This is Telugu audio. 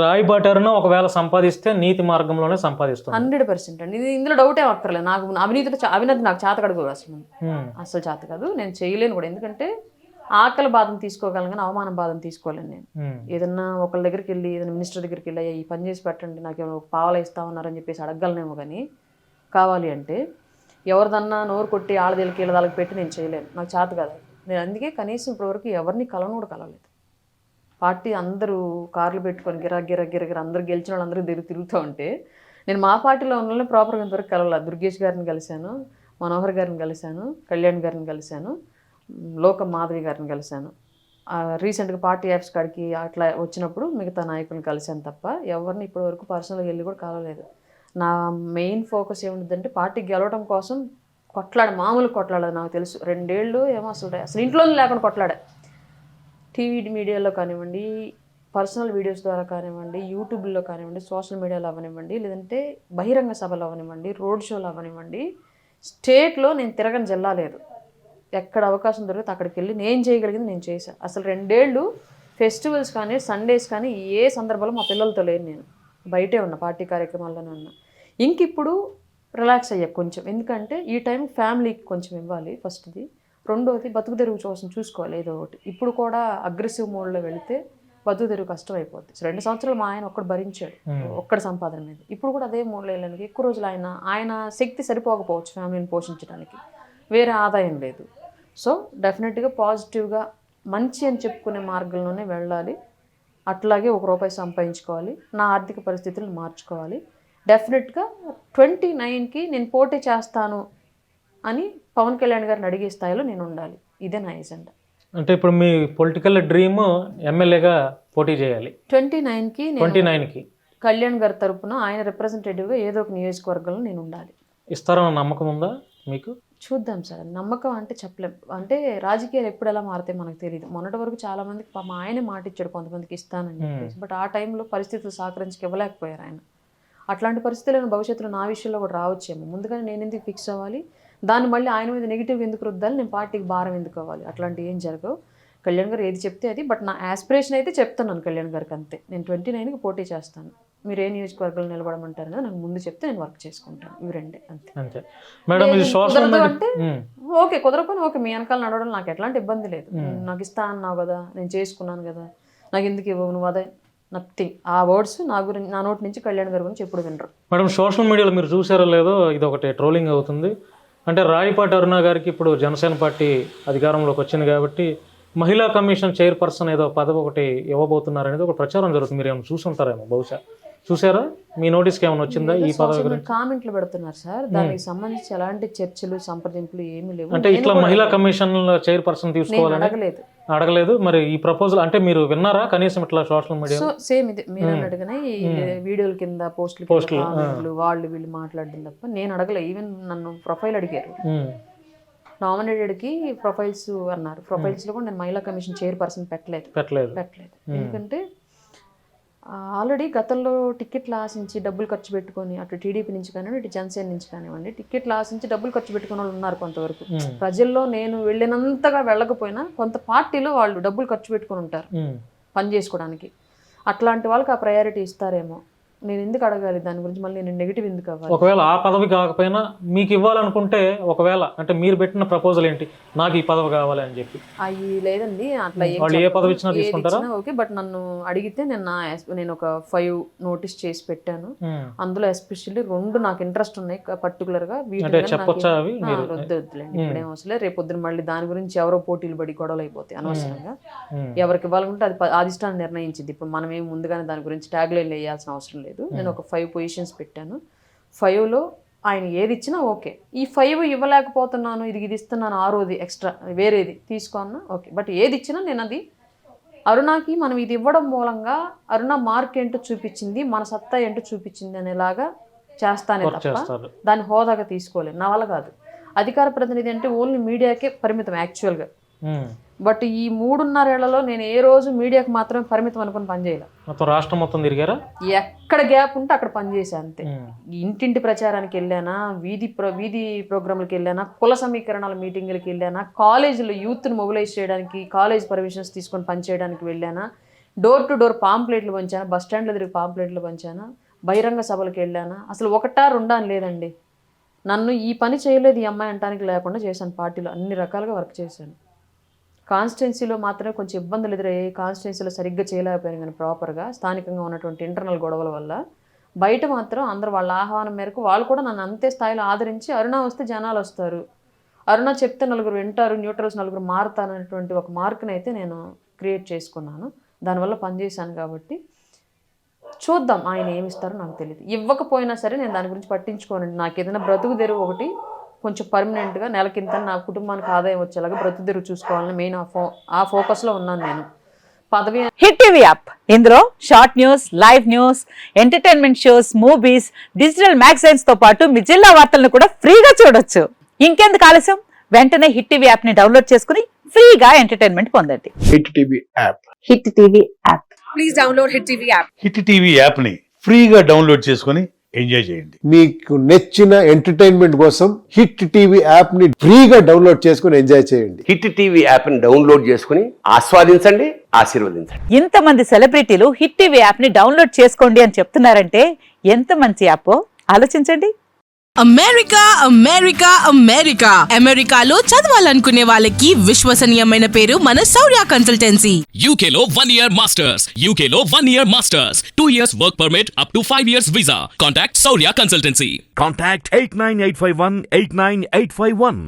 రాయబాటారును ఒకవేళ సంపాదిస్తే నీతి మార్గంలోనే సంపాదిస్తుంది. 100% అండి. ఇందులో డౌటే అక్కర్లేదు. నాకు అవినీతి నాకు చేత కడదు అసలు చేత కాదు. నేను చేయలేను కూడా. ఎందుకంటే ఆకలి బాధను తీసుకోగలను కానీ అవమానం బాధను తీసుకోలేను నేను. ఏదన్నా ఒకళ్ళ దగ్గరికి వెళ్ళి ఏదైనా మినిస్టర్ దగ్గరికి వెళ్ళి ఈ పని చేసి పెట్టండి నాకు ఏమైనా పావలా ఇస్తామన్నారని చెప్పేసి అడగలనేమో కానీ కావాలి అంటే ఎవరిదన్నా నోరు కొట్టి ఆడదేళ్ళకి వీళ్ళకి పెట్టి నేను చేయలేను. నాకు చేత కాదు. నేను అందుకే కనీసం ఇప్పటివరకు ఎవరిని కలను కూడా కలవలేదు. పార్టీ అందరూ కార్లు పెట్టుకొని గిర అందరూ గెలిచిన వాళ్ళు అందరూ తిరుగుతూ ఉంటే నేను మా పార్టీలో ఉన్న వాళ్ళని ప్రాపర్గా ఇంతవరకు కలవలేదు. దుర్గేష్ గారిని కలిశాను, మనోహర్ గారిని కలిశాను, కళ్యాణ్ గారిని కలిశాను, లోకం మాధవి గారిని కలిశాను. రీసెంట్గా పార్టీ యాప్స్ కాడికి అట్లా వచ్చినప్పుడు మిగతా నాయకులను కలిశాను తప్ప ఎవరిని ఇప్పటివరకు పర్సనల్గా వెళ్ళి కూడా కలవలేదు. నా మెయిన్ ఫోకస్ ఏముంటుందంటే పార్టీ గెలవడం కోసం మామూలు కొట్లాడదు. నాకు తెలుసు 2 ఏళ్ళు ఏమో అసలు ఇంట్లోనే లేకుండా కొట్లాడా. టీవీ మీడియాలో కానివ్వండి, పర్సనల్ వీడియోస్ ద్వారా కానివ్వండి, యూట్యూబ్లో కానివ్వండి, సోషల్ మీడియాలో అవనివ్వండి, లేదంటే బహిరంగ సభలు అవనివ్వండి, రోడ్ షోలు అవనివ్వండి, స్టేట్లో నేను తిరగని జిల్లా లేదు. ఎక్కడ అవకాశం దొరికితే అక్కడికి వెళ్ళి నేను చేయగలిగింది నేను చేశాను. అసలు 2 ఏళ్ళు ఫెస్టివల్స్ కానీ సండేస్ కానీ ఏ సందర్భంలో మా పిల్లలతో లేను. నేను బయటే ఉన్నా, పార్టీ కార్యక్రమాల్లోనే ఉన్నా. ఇప్పుడు రిలాక్స్ అయ్యా కొంచెం. ఎందుకంటే ఈ టైం ఫ్యామిలీకి కొంచెం ఇవ్వాలి ఫస్ట్ది. రెండోది బతుకు తెరువు కోసం చూసుకోవాలి ఏదో ఒకటి. ఇప్పుడు కూడా అగ్రెసివ్ మోడ్లో వెళితే బతుకు తెరువు కష్టం అయిపోద్ది. 2 సంవత్సరాలు మా ఆయన ఒక్కడు భరించాడు ఒక్కడి సంపాదన మీద. ఇప్పుడు కూడా అదే మోడ్లో వెళ్ళడానికి ఎక్కువ రోజులు ఆయన శక్తి సరిపోకపోవచ్చు ఫ్యామిలీని పోషించడానికి, వేరే ఆదాయం లేదు. సో డెఫినెట్గా పాజిటివ్గా మంచి అని చెప్పుకునే మార్గంలోనే వెళ్ళాలి. అట్లాగే ₹1 సంపాదించుకోవాలి, నా ఆర్థిక పరిస్థితులను మార్చుకోవాలి. డెఫినెట్గా 29కి నేను పోటీ చేస్తాను అని పవన్ కళ్యాణ్ గారిని అడిగే స్థాయిలో నేను ఉండాలి. ఇదే నా ఎజెండా. అంటే ఇప్పుడు మీ పొలిటికల్ డ్రీమ్ ఎమ్మెల్యేగా పోటీ చేయాలి 29కి కళ్యాణ్ గారి తరపున ఆయన రిప్రజెంటేటివ్గా ఏదో ఒక నియోజకవర్గంలో నేను ఉండాలి. ఇస్తారన్న నమ్మకం ఉందా మీకు? చూద్దాం సార్. నమ్మకం అంటే చెప్పలేం. అంటే రాజకీయాలు ఎప్పుడు ఎలా మారితే మనకు తెలియదు. మొన్నటి వరకు చాలా మందికి మా ఆయనే మాట ఇచ్చాడు కొంతమందికి ఇస్తానని చెప్పేసి. బట్ ఆ టైంలో పరిస్థితులు సహకరించి ఇవ్వలేకపోయారు ఆయన. అట్లాంటి పరిస్థితులను భవిష్యత్తులో నా విషయంలో కూడా రావచ్చేమో. ముందుగానే నేను ఎందుకు ఫిక్స్ అవ్వాలి, దాన్ని మళ్ళీ ఆయన మీద నెగిటివ్ ఎందుకు రుద్దాలి, నేను పార్టీకి భారం ఎందుకు అవ్వాలి? అట్లాంటివి ఏం జరగవు. కళ్యాణ్ గారు ఏది చెప్తే అది. బట్ నా యాస్పిరేషన్ అయితే చెప్తున్నాను కళ్యాణ్ గారికి అంతే. నేను 29కి పోటీ చేస్తాను, మీరు ఏ నియోజకవర్గాలు నిలబడమంటారు కదా నాకు ముందు చెప్తే నేను వర్క్ చేసుకుంటాను. ఇవి 2 అంతే. కుదరదు అంటే ఓకే, కుదరకపోయినా ఓకే, మీ వెనకాల నడవడం నాకు ఎట్లాంటి ఇబ్బంది లేదు. నాకు ఇస్తా అన్నావు కదా, నేను చేసుకున్నాను కదా, నాకు ఎందుకు ఇవ్వవు నువ్వు, అదే నథింగ్. ఆ వర్డ్స్ నా నోటి నుంచి కళ్యాణ్ గారి గురించి ఎప్పుడు వినరు. మేడం, సోషల్ మీడియాలో మీరు చూసారో లేదో ఇది ఒకటి ట్రోలింగ్ అవుతుంది. అంటే రాయపాటి అరుణ గారికి ఇప్పుడు జనసేన పార్టీ అధికారంలోకి వచ్చింది కాబట్టి మహిళా కమిషన్ చైర్పర్సన్ ఏదో పదవి ఒకటి ఇవ్వబోతున్నారనేది ఒక ప్రచారం జరుగుతుంది. మీరు ఏమైనా చూసుంటారేమో, బహుశా చూసారా? మీ నోటీస్కి ఏమైనా వచ్చిందా ఈ పదవి గురించి? కామెంట్లు పెడుతున్నారు సార్, దానికి సంబంధించి ఎలాంటి చర్చలు సంప్రదింపులు ఏమీ లేవు. అంటే ఇట్లా మహిళా కమిషన్ చైర్పర్సన్ తీసుకోవాలని అడగలేదు. మరి ఈ ప్రపోజల్ అంటే మీరు విన్నారా కనీసం ఇట్లా సోషల్ మీడియా? సేమ్ ఇది మీరు అన్నట్టుగానే వీడియోల కింద పోస్టులు వాళ్ళు వీళ్ళు మాట్లాడడం తప్ప నేను అడగలే. ఈవెన్ నన్ను ప్రొఫైల్ అడిగారు, నామినేటెడ్కి ప్రొఫైల్స్ అన్నారు. ప్రొఫైల్స్లో కూడా నేను మహిళా కమిషన్ చైర్పర్సన్ పెట్టలేదు. ఎందుకంటే ఆల్రెడీ గతంలో టికెట్లు ఆశించి డబ్బులు ఖర్చు పెట్టుకొని అటు టీడీపీ నుంచి కానివ్వండి, ఇటు జనసేన నుంచి కానివ్వండి, టికెట్లు ఆశించి డబ్బులు ఖర్చు పెట్టుకునే వాళ్ళు ఉన్నారు కొంతవరకు. ప్రజల్లో నేను వెళ్ళినంతగా వెళ్ళకపోయినా కొంత పార్టీలో వాళ్ళు డబ్బులు ఖర్చు పెట్టుకుని ఉంటారు పని చేసుకోవడానికి. అట్లాంటి వాళ్ళకి ఆ ప్రయారిటీ ఇస్తారేమో. నేను ఎందుకు అడగాలి దాని గురించి, మళ్ళీ నేను నెగిటివ్ ఎందుకు అవ్వాలి? ఒకవేళ ఆ పదవి కాకపోయినా మీకు ఇవ్వాలనుకుంటే, ఒకవేళ అంటే మీరు పెట్టిన ప్రపోజల్ ఏంటి, నాకు ఈ పదవి కావాలి అని చెప్పి? అవి లేదండి, అట్లా ఏ పదవి ఇచ్చినా తీసుకుంటారా? ఓకే, బట్ నన్ను అడిగితే నేను ఒక 5 నోటీస్ చేసి పెట్టాను. అందులో ఎస్పెషల్లీ 2 నాకు ఇంట్రెస్ట్ ఉన్నాయి పర్టికులర్గా. వద్దులేండి ఇప్పుడేం అవసరం. రేపు పొద్దున మళ్ళీ దాని గురించి ఎవరో పోటీలు పడి గొడవలు అయిపోతాయి అనవసరంగా. ఎవరికి ఇవ్వాలనుకుంటే అది అధిష్టానం నిర్ణయించింది. ఇప్పుడు మనం ఏమి ముందుగానే దాని గురించి ట్యాగ్ లైన్ వేయాల్సిన అవసరం లేదు. నేను ఒక 5 పొజిషన్స్ పెట్టాను. 5లో ఆయన ఏది ఇచ్చినా ఓకే. ఈ 5 ఇవ్వలేకపోతున్నాను, ఇది ఇస్తున్నాను, 6వది ఎక్స్ట్రా వేరేది తీసుకోన్నా ఓకే. బట్ ఏది ఇచ్చినా నేను అది అరుణకి మనం ఇది ఇవ్వడం మూలంగా అరుణ మార్క్ ఏంటో చూపించింది, మన సత్తా ఏంటో చూపించింది అనేలాగా చేస్తానే తప్ప దాన్ని హోదాగా తీసుకోలేదు. నా వల్ల కాదు. అధికార ప్రతినిధి అంటే ఓన్లీ మీడియాకే పరిమితం యాక్చువల్గా. బట్ ఈ 3.5 ఏళ్లలో నేను ఏ రోజు మీడియాకి మాత్రం పరిమితం అనుకుని పనిచేయలే. రాష్ట్రం మొత్తం తిరిగారా? ఎక్కడ గ్యాప్ ఉంటే అక్కడ పనిచేసా అంతే. ఇంటింటి ప్రచారానికి వెళ్ళానా, వీధి ప్రోగ్రాంలకు వెళ్ళానా, కుల సమీకరణాల మీటింగులకి వెళ్ళానా, కాలేజీలో యూత్ని మొబిలైజ్ చేయడానికి కాలేజ్ పర్మిషన్స్ తీసుకొని పనిచేయడానికి వెళ్ళానా, డోర్ టు డోర్ పాంప్లెట్లు పంచానా, బస్ స్టాండ్లో తిరిగి పాంప్లెట్లు పంచానా, బహిరంగ సభలకు వెళ్ళానా, అసలు ఒకటా రెండా అని లేదండి. నన్ను ఈ పని చేయలేదు ఈ అమ్మాయి అంటానికి లేకుండా చేశాను. పార్టీలో అన్ని రకాలుగా వర్క్ చేశాను. కాన్స్టిట్యున్సీలో మాత్రమే కొంచెం ఇబ్బందులు ఎదురయ్యాయి. కాన్స్టిట్యున్సీలో సరిగ్గా చేయలేకపోయాను కానీ ప్రాపర్గా స్థానికంగా ఉన్నటువంటి ఇంటర్నల్ గొడవల వల్ల. బయట మాత్రం అందరూ వాళ్ళ ఆహ్వానం మేరకు వాళ్ళు కూడా నన్ను అంతే స్థాయిలో ఆదరించి, అరుణ వస్తే జనాలు వస్తారు, అరుణ చెప్తే నలుగురు వింటారు, న్యూట్రల్స్ నలుగురు మారుతాననేటువంటి ఒక మార్కుని అయితే నేను క్రియేట్ చేసుకున్నాను. దానివల్ల పనిచేశాను కాబట్టి చూద్దాం ఆయన ఏమిస్తారో నాకు తెలియదు. ఇవ్వకపోయినా సరే నేను దాని గురించి పట్టించుకోనండి. నాకు ఏదైనా బ్రతుకు తెరువు ఒకటి కొంచెం పర్మనెంట్గా నెలకింత నా కుటుంబానికి ఆదాయం వచ్చేలాగా బ్రతుకు తెరువు చూసుకోవాలని మెయిన్ ఆ ఫోకస్లో ఉన్నాను నేను. పదవి హిట్ టీవీ యాప్, ఇందులో short news, live news, entertainment shows, movies, digital magazines తో పాటు మీ జిల్లా వార్తలను కూడా ఫ్రీగా చూడొచ్చు. ఇంకెందుకు ఆలస్యం, వెంటనే హిట్ టీవీ యాప్ ని డౌన్లోడ్ చేసుకుని ఫ్రీగా ఎంటర్టైన్మెంట్ పొందండి. Hit TV app. Hit TV app. Please download hit TV app. Hit TV యాప్ని ఫ్రీగా డౌన్లోడ్ చేసుకొని ఎంజాయ్ చేయండి. మీకు నచ్చిన ఎంటర్టైన్మెంట్ కోసం హిట్ టీవీ యాప్ ని ఫ్రీగా డౌన్లోడ్ చేసుకుని ఎంజాయ్ చేయండి. హిట్ టీవీ యాప్ ని డౌన్లోడ్ చేసుకుని ఆస్వాదించండి, ఆశీర్వదించండి. ఇంతమంది సెలబ్రిటీలు హిట్ టీవీ యాప్ ని డౌన్లోడ్ చేసుకోండి అని చెప్తున్నారంటే ఎంత మంచి యాప్ ఆలోచించండి. అమెరికా అమెరికా అమెరికా అమెరికాలో చదవాలనుకునే వాళ్ళకి విశ్వసనీయమైన పేరు మన శౌర్య కన్సల్టెన్సీ. UK లో 1 year masters. UK లో 1 year masters. 2 years work permit up to 5 years visa. Contact Saurya Consultancy. Contact 89851 89851.